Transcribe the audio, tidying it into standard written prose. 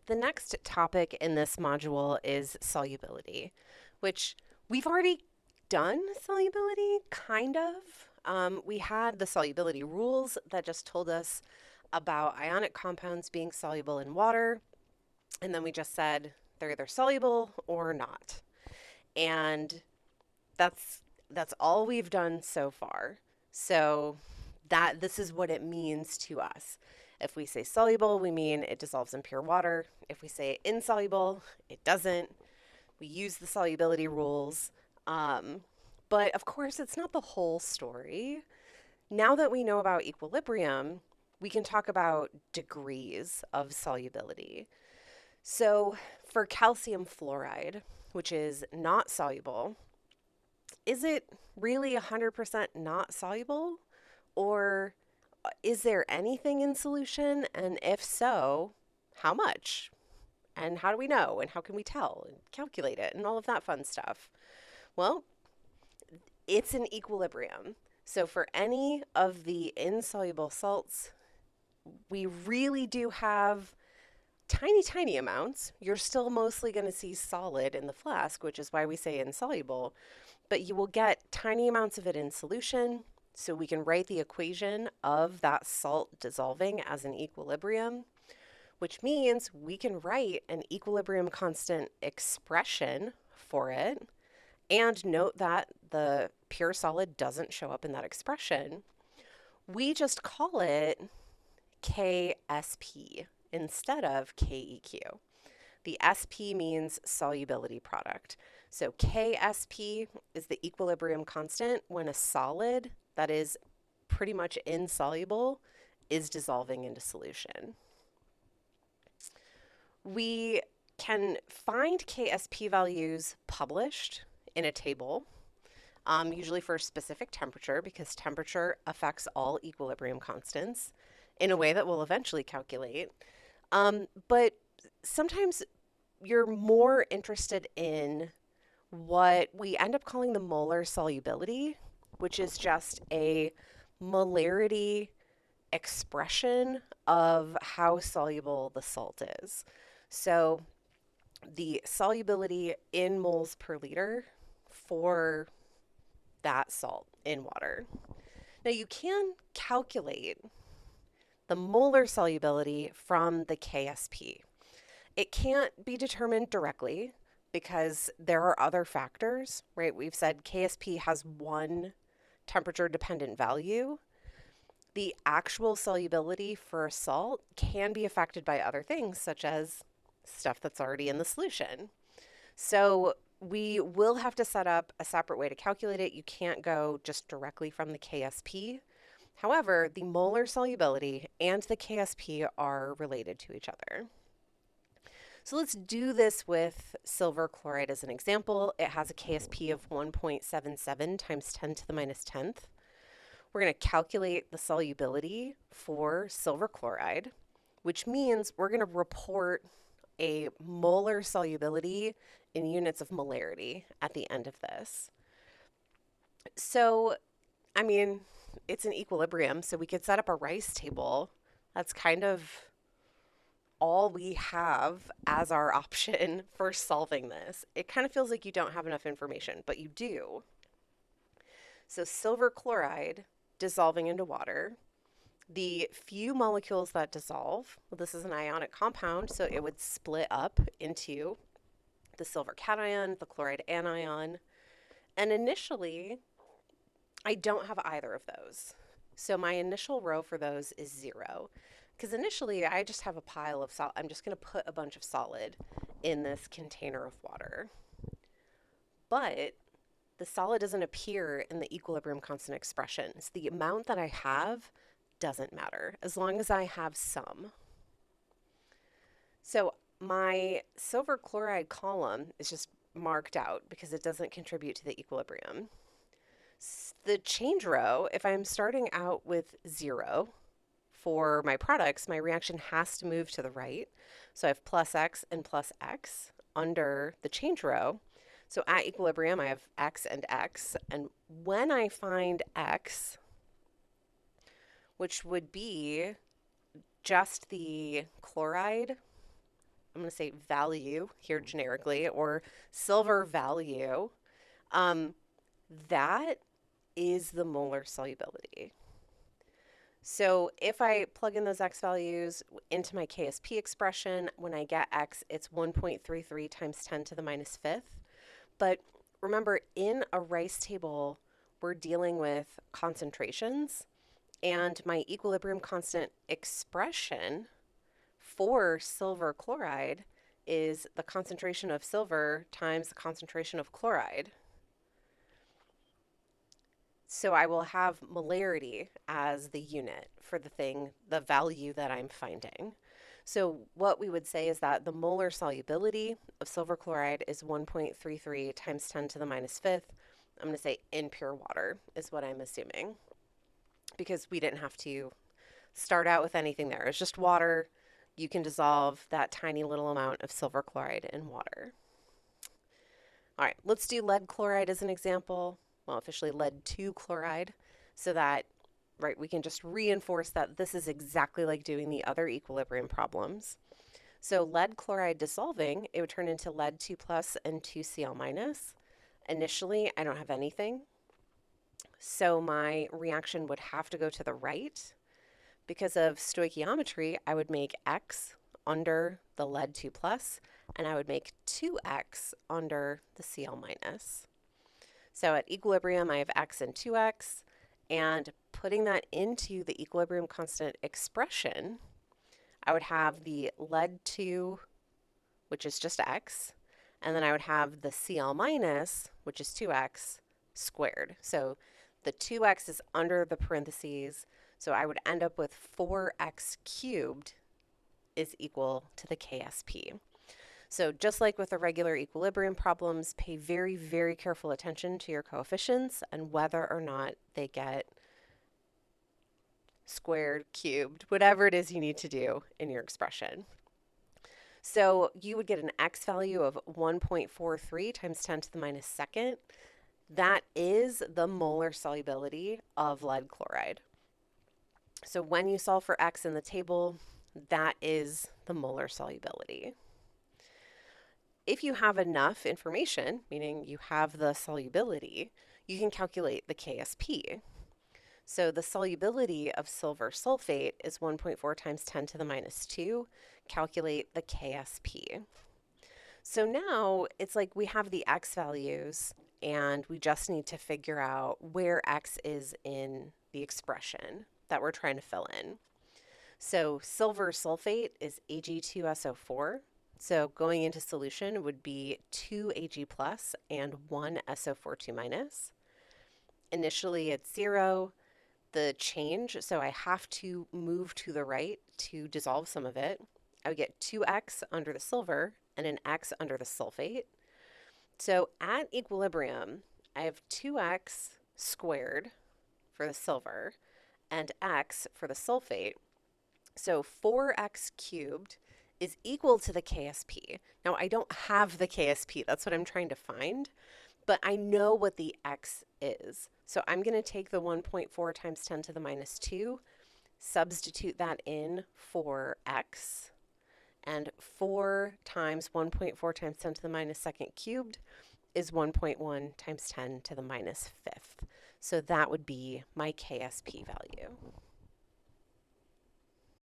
the next topic in this module is solubility, which we've already done solubility, kind of. We had the solubility rules that just told us about ionic compounds being soluble in water, and then we just said they're either soluble or not. And that's that's all we've done so far. So that this is what it means to us. If we say soluble, we mean it dissolves in pure water. If we say insoluble, it doesn't. We use the solubility rules. But of course, it's not the whole story. Now that we know about equilibrium, we can talk about degrees of solubility. So for calcium fluoride, which is not soluble, is it really 100% not soluble? Or is there anything in solution? And if so, how much? And how do we know? And how can we tell and calculate it and all of that fun stuff? Well, it's an equilibrium. So for any of the insoluble salts, we really do have tiny, tiny amounts. You're still mostly going to see solid in the flask, which is why we say insoluble, but you will get tiny amounts of it in solution. So we can write the equation of that salt dissolving as an equilibrium, which means we can write an equilibrium constant expression for it. And note that the pure solid doesn't show up in that expression. We just call it KSP instead of KEQ. The SP means solubility product. So KSP is the equilibrium constant when a solid that is pretty much insoluble is dissolving into solution. We can find KSP values published in a table, usually for a specific temperature, because temperature affects all equilibrium constants in a way that we'll eventually calculate. But sometimes you're more interested in what we end up calling the molar solubility, which is just a molarity expression of how soluble the salt is. So the solubility in moles per liter for that salt in water. Now you can calculate the molar solubility from the KSP. It can't be determined directly because there are other factors, right? We've said KSP has one temperature dependent value. The actual solubility for a salt can be affected by other things, such as stuff that's already in the solution. So we will have to set up a separate way to calculate it. You can't go just directly from the KSP. However, the molar solubility and the KSP are related to each other. So let's do this with silver chloride as an example. It has a KSP of 1.77 times 10 to the minus 10th. We're going to calculate the solubility for silver chloride, which means we're going to report a molar solubility in units of molarity at the end of this. So, I mean, it's an equilibrium, so we could set up a rice table. That's kind of all we have as our option for solving this. It kind of feels like you don't have enough information, but you do. So silver chloride dissolving into water. The few molecules that dissolve, well, this is an ionic compound, so it would split up into the silver cation, the chloride anion, and initially, I don't have either of those. So my initial row for those is 0. Because initially, I just have a pile of salt. I'm just going to put a bunch of solid in this container of water. But the solid doesn't appear in the equilibrium constant expression. So the amount that I have doesn't matter, as long as I have some. So my silver chloride column is just marked out because it doesn't contribute to the equilibrium. The change row, if I'm starting out with 0 for my products, my reaction has to move to the right. So I have plus X and plus X under the change row. So at equilibrium, I have X and X. And when I find X, which would be just the chloride I'm going to say value here generically, or silver value, um, that is the molar solubility. So if I plug in those x values into my KSP expression, when I get x, it's 1.33 times 10 to the minus fifth. But remember, in a Rice table, we're dealing with concentrations, and my equilibrium constant expression for silver chloride is the concentration of silver times the concentration of chloride. So I will have molarity as the unit for the value that I'm finding. So what we would say is that the molar solubility of silver chloride is 1.33 times 10 to the minus fifth. I'm going to say in pure water is what I'm assuming, because we didn't have to start out with anything there. It's just water. You can dissolve that tiny little amount of silver chloride in water. All right, let's do lead chloride as an example. Well, officially lead 2 chloride, so that, right, we can just reinforce that this is exactly like doing the other equilibrium problems. So lead chloride dissolving, it would turn into lead 2 plus and 2Cl minus. Initially, I don't have anything, so my reaction would have to go to the right. Because of stoichiometry, I would make X under the lead 2 plus, and I would make 2X under the Cl minus. So at equilibrium, I have X and 2X, and putting that into the equilibrium constant expression, I would have the lead 2, which is just X, and then I would have the Cl minus, which is 2X, squared. So the 2X is under the parentheses, so I would end up with 4X cubed is equal to the KSP. So just like with the regular equilibrium problems, pay very, very careful attention to your coefficients and whether or not they get squared, cubed, whatever it is you need to do in your expression. So you would get an X value of 1.43 times 10 to the minus second. That is the molar solubility of lead chloride. So when you solve for X in the table, that is the molar solubility. If you have enough information, meaning you have the solubility, you can calculate the KSP. So the solubility of silver sulfate is 1.4 times 10 to the minus 2. Calculate the KSP. So now it's like we have the X values, and we just need to figure out where X is in the expression that we're trying to fill in. So silver sulfate is Ag2SO4. So going into solution would be 2 Ag plus and 1 SO42 minus. Initially it's 0. The change, so I have to move to the right to dissolve some of it. I would get 2X under the silver and an X under the sulfate. So at equilibrium, I have 2X squared for the silver and X for the sulfate. So 4X cubed is equal to the KSP. Now, I don't have the KSP. That's what I'm trying to find, but I know what the X is. So I'm going to take the 1.4 times 10 to the minus 2, substitute that in for X, and 4 times 1.4 times 10 to the minus second cubed is 1.1 times 10 to the minus fifth. So that would be my KSP value.